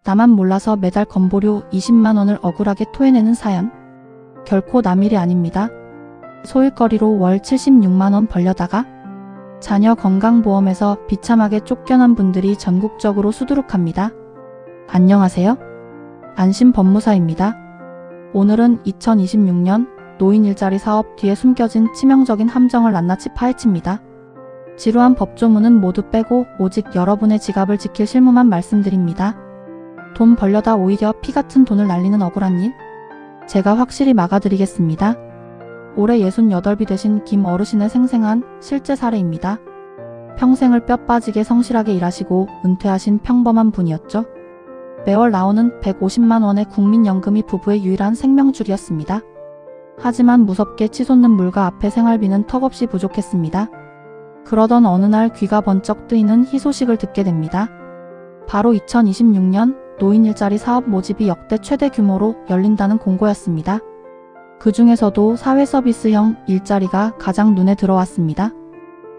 나만 몰라서 매달 건보료 20만 원을 억울하게 토해내는 사연. 결코 남일이 아닙니다. 소일거리로 월 76만 원 벌려다가 자녀 건강보험에서 비참하게 쫓겨난 분들이 전국적으로 수두룩합니다. 안녕하세요. 안심법무사입니다. 오늘은 2026년 노인 일자리 사업 뒤에 숨겨진 치명적인 함정을 낱낱이 파헤칩니다. 지루한 법조문은 모두 빼고 오직 여러분의 지갑을 지킬 실무만 말씀드립니다. 돈 벌려다 오히려 피같은 돈을 날리는 억울한 일? 제가 확실히 막아드리겠습니다. 올해 68이 되신 김 어르신의 생생한 실제 사례입니다. 평생을 뼈 빠지게 성실하게 일하시고 은퇴하신 평범한 분이었죠. 매월 나오는 150만 원의 국민연금이 부부의 유일한 생명줄이었습니다. 하지만 무섭게 치솟는 물가 앞에 생활비는 턱없이 부족했습니다. 그러던 어느 날 귀가 번쩍 뜨이는 희소식을 듣게 됩니다. 바로 2026년 노인 일자리 사업 모집이 역대 최대 규모로 열린다는 공고였습니다. 그 중에서도 사회서비스형 일자리가 가장 눈에 들어왔습니다.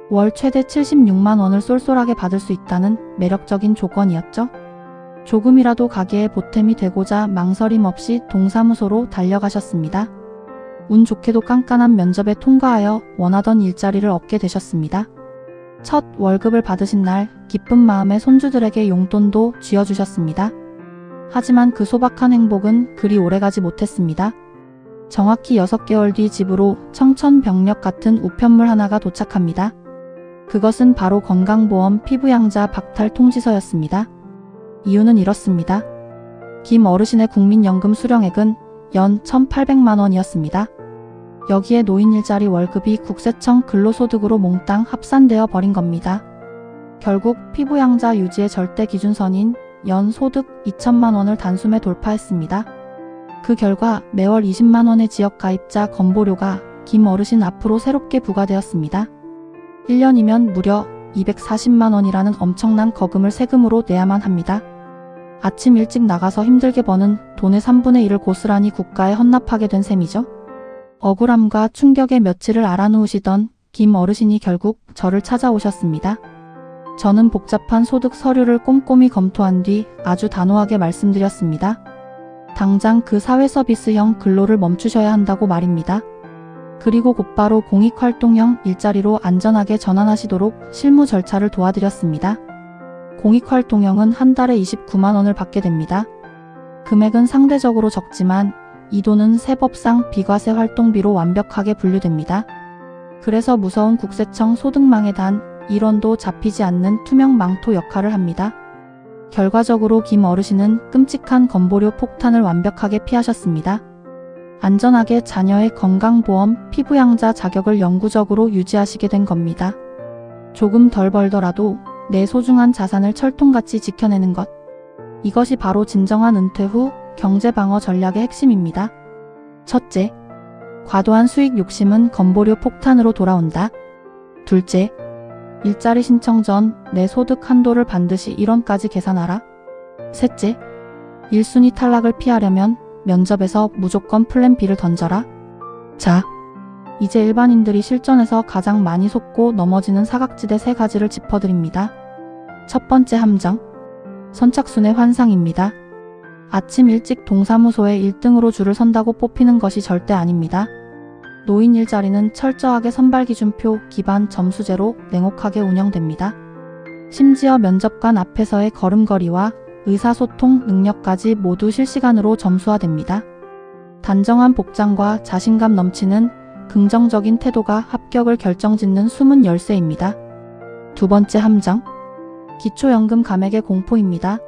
월 최대 76만 원을 쏠쏠하게 받을 수 있다는 매력적인 조건이었죠. 조금이라도 가게에 보탬이 되고자 망설임 없이 동사무소로 달려가셨습니다. 운 좋게도 깐깐한 면접에 통과하여 원하던 일자리를 얻게 되셨습니다. 첫 월급을 받으신 날 기쁜 마음에 손주들에게 용돈도 쥐어주셨습니다. 하지만 그 소박한 행복은 그리 오래가지 못했습니다. 정확히 6개월 뒤 집으로 청천벽력 같은 우편물 하나가 도착합니다. 그것은 바로 건강보험 피부양자 박탈 통지서였습니다. 이유는 이렇습니다. 김 어르신의 국민연금 수령액은 연 1,800만 원이었습니다. 여기에 노인 일자리 월급이 국세청 근로소득으로 몽땅 합산되어 버린 겁니다. 결국 피부양자 유지의 절대 기준선인 연 소득 2천만 원을 단숨에 돌파했습니다. 그 결과 매월 20만 원의 지역가입자 건보료가 김 어르신 앞으로 새롭게 부과되었습니다. 1년이면 무려 240만 원이라는 엄청난 거금을 세금으로 내야만 합니다. 아침 일찍 나가서 힘들게 버는 돈의 3분의 1을 고스란히 국가에 헌납하게 된 셈이죠. 억울함과 충격의 며칠을 알아누우시던 김 어르신이 결국 저를 찾아오셨습니다. 저는 복잡한 소득 서류를 꼼꼼히 검토한 뒤 아주 단호하게 말씀드렸습니다. 당장 그 사회서비스형 근로를 멈추셔야 한다고 말입니다. 그리고 곧바로 공익활동형 일자리로 안전하게 전환하시도록 실무 절차를 도와드렸습니다. 공익활동형은 한 달에 29만 원을 받게 됩니다. 금액은 상대적으로 적지만 이 돈은 세법상 비과세 활동비로 완벽하게 분류됩니다. 그래서 무서운 국세청 소득망에 단 1원도 잡히지 않는 투명 망토 역할을 합니다. 결과적으로 김 어르신은 끔찍한 건보료 폭탄을 완벽하게 피하셨습니다. 안전하게 자녀의 건강보험 피부양자 자격을 영구적으로 유지하시게 된 겁니다. 조금 덜 벌더라도 내 소중한 자산을 철통같이 지켜내는 것. 이것이 바로 진정한 은퇴 후 경제방어 전략의 핵심입니다. 첫째, 과도한 수익 욕심은 건보료 폭탄으로 돌아온다. 둘째, 일자리 신청 전 내 소득 한도를 반드시 1원까지 계산하라. 셋째, 1순위 탈락을 피하려면 면접에서 무조건 플랜 B를 던져라. 자, 이제 일반인들이 실전에서 가장 많이 속고 넘어지는 사각지대 3가지를 짚어드립니다. 첫 번째 함정, 선착순의 환상입니다. 아침 일찍 동사무소에 1등으로 줄을 선다고 뽑히는 것이 절대 아닙니다. 노인 일자리는 철저하게 선발기준표 기반 점수제로 냉혹하게 운영됩니다. 심지어 면접관 앞에서의 걸음걸이와 의사소통 능력까지 모두 실시간으로 점수화됩니다. 단정한 복장과 자신감 넘치는 긍정적인 태도가 합격을 결정짓는 숨은 열쇠입니다. 두 번째 함정, 기초연금 감액의 공포입니다.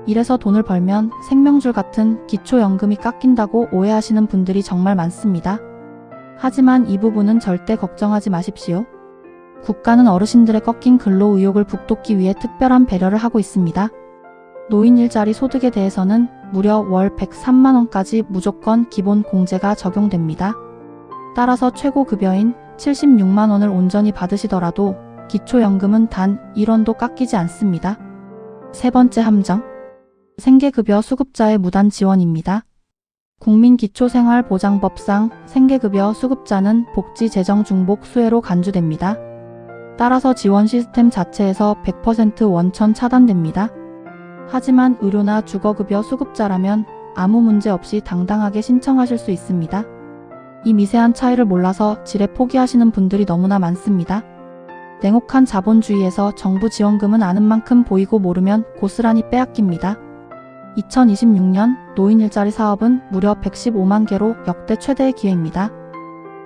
이래서 돈을 벌면 생명줄 같은 기초연금이 깎인다고 오해하시는 분들이 정말 많습니다. 하지만 이 부분은 절대 걱정하지 마십시오. 국가는 어르신들의 꺾인 근로 의욕을 북돋기 위해 특별한 배려를 하고 있습니다. 노인 일자리 소득에 대해서는 무려 월 103만 원까지 무조건 기본 공제가 적용됩니다. 따라서 최고 급여인 76만 원을 온전히 받으시더라도 기초연금은 단 1원도 깎이지 않습니다. 세 번째 함정, 생계급여 수급자의 무단 지원입니다. 국민기초생활보장법상 생계급여 수급자는 복지재정중복 수혜로 간주됩니다. 따라서 지원 시스템 자체에서 100% 원천 차단됩니다. 하지만 의료나 주거급여 수급자라면 아무 문제 없이 당당하게 신청하실 수 있습니다. 이 미세한 차이를 몰라서 지레 포기하시는 분들이 너무나 많습니다. 냉혹한 자본주의에서 정부 지원금은 아는 만큼 보이고 모르면 고스란히 빼앗깁니다. 2026년 노인 일자리 사업은 무려 115만 개로 역대 최대의 기회입니다.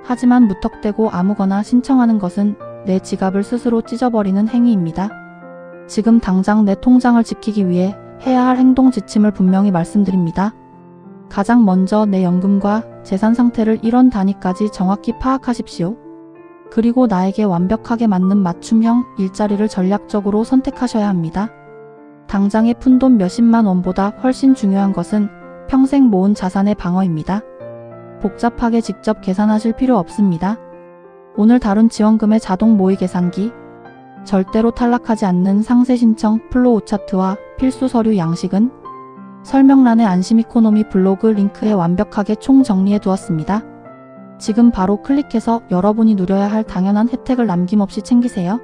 하지만 무턱대고 아무거나 신청하는 것은 내 지갑을 스스로 찢어버리는 행위입니다. 지금 당장 내 통장을 지키기 위해 해야 할 행동 지침을 분명히 말씀드립니다. 가장 먼저 내 연금과 재산 상태를 1원 단위까지 정확히 파악하십시오. 그리고 나에게 완벽하게 맞는 맞춤형 일자리를 전략적으로 선택하셔야 합니다. 당장에 푼돈 몇십만 원보다 훨씬 중요한 것은 평생 모은 자산의 방어입니다. 복잡하게 직접 계산하실 필요 없습니다. 오늘 다룬 지원금의 자동 모의 계산기, 절대로 탈락하지 않는 상세 신청 플로우 차트와 필수 서류 양식은 설명란의 안심이코노미 블로그 링크에 완벽하게 총정리해 두었습니다. 지금 바로 클릭해서 여러분이 누려야 할 당연한 혜택을 남김없이 챙기세요.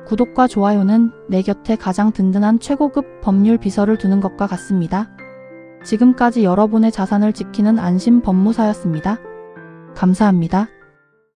구독과 좋아요는 내 곁에 가장 든든한 최고급 법률 비서를 두는 것과 같습니다. 지금까지 여러분의 자산을 지키는 안심 법무사였습니다. 감사합니다.